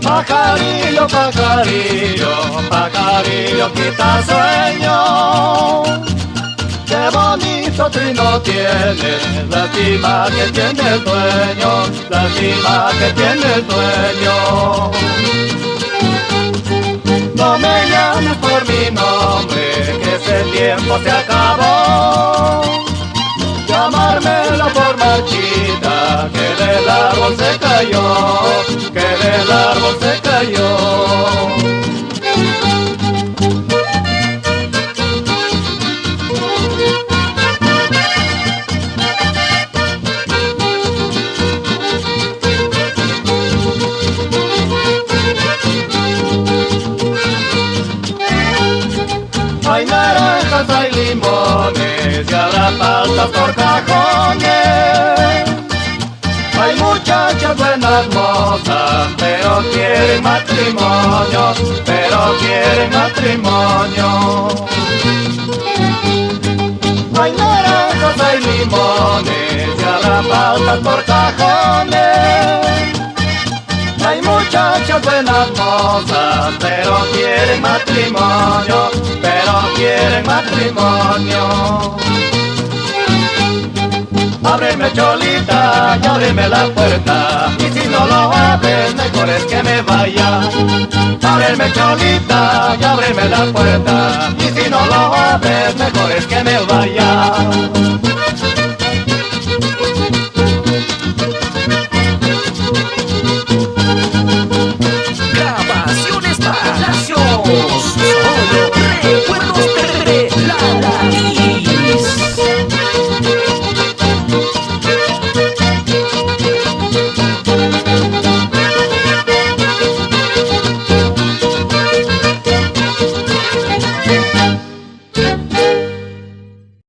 Pajarillo, pajarillo, pajarillo, quita sueño. Qué bonito trino tiene, lástima que tiene el dueño, lástima que tiene el dueño. No me llames por mi nombre, que ese tiempo se acabó. Llamármela por marchita, que del árbol se cayó, que del árbol se cayó. Hay naranjas, hay limones y habrá pastas por cajones. Hay muchachas buenas mozas, pero quieren matrimonio, pero quieren matrimonio. Hay naranjas, hay limones y habrá pastas por cajones. Hay muchachas buenas mozas, pero quieren matrimonio, pero quieren matrimonio. Ábreme cholita, y ábreme la puerta, y si no lo abres, mejor es que me vaya. Ábreme cholita, y ábreme la puerta, y si no lo abres, mejor es que me vaya.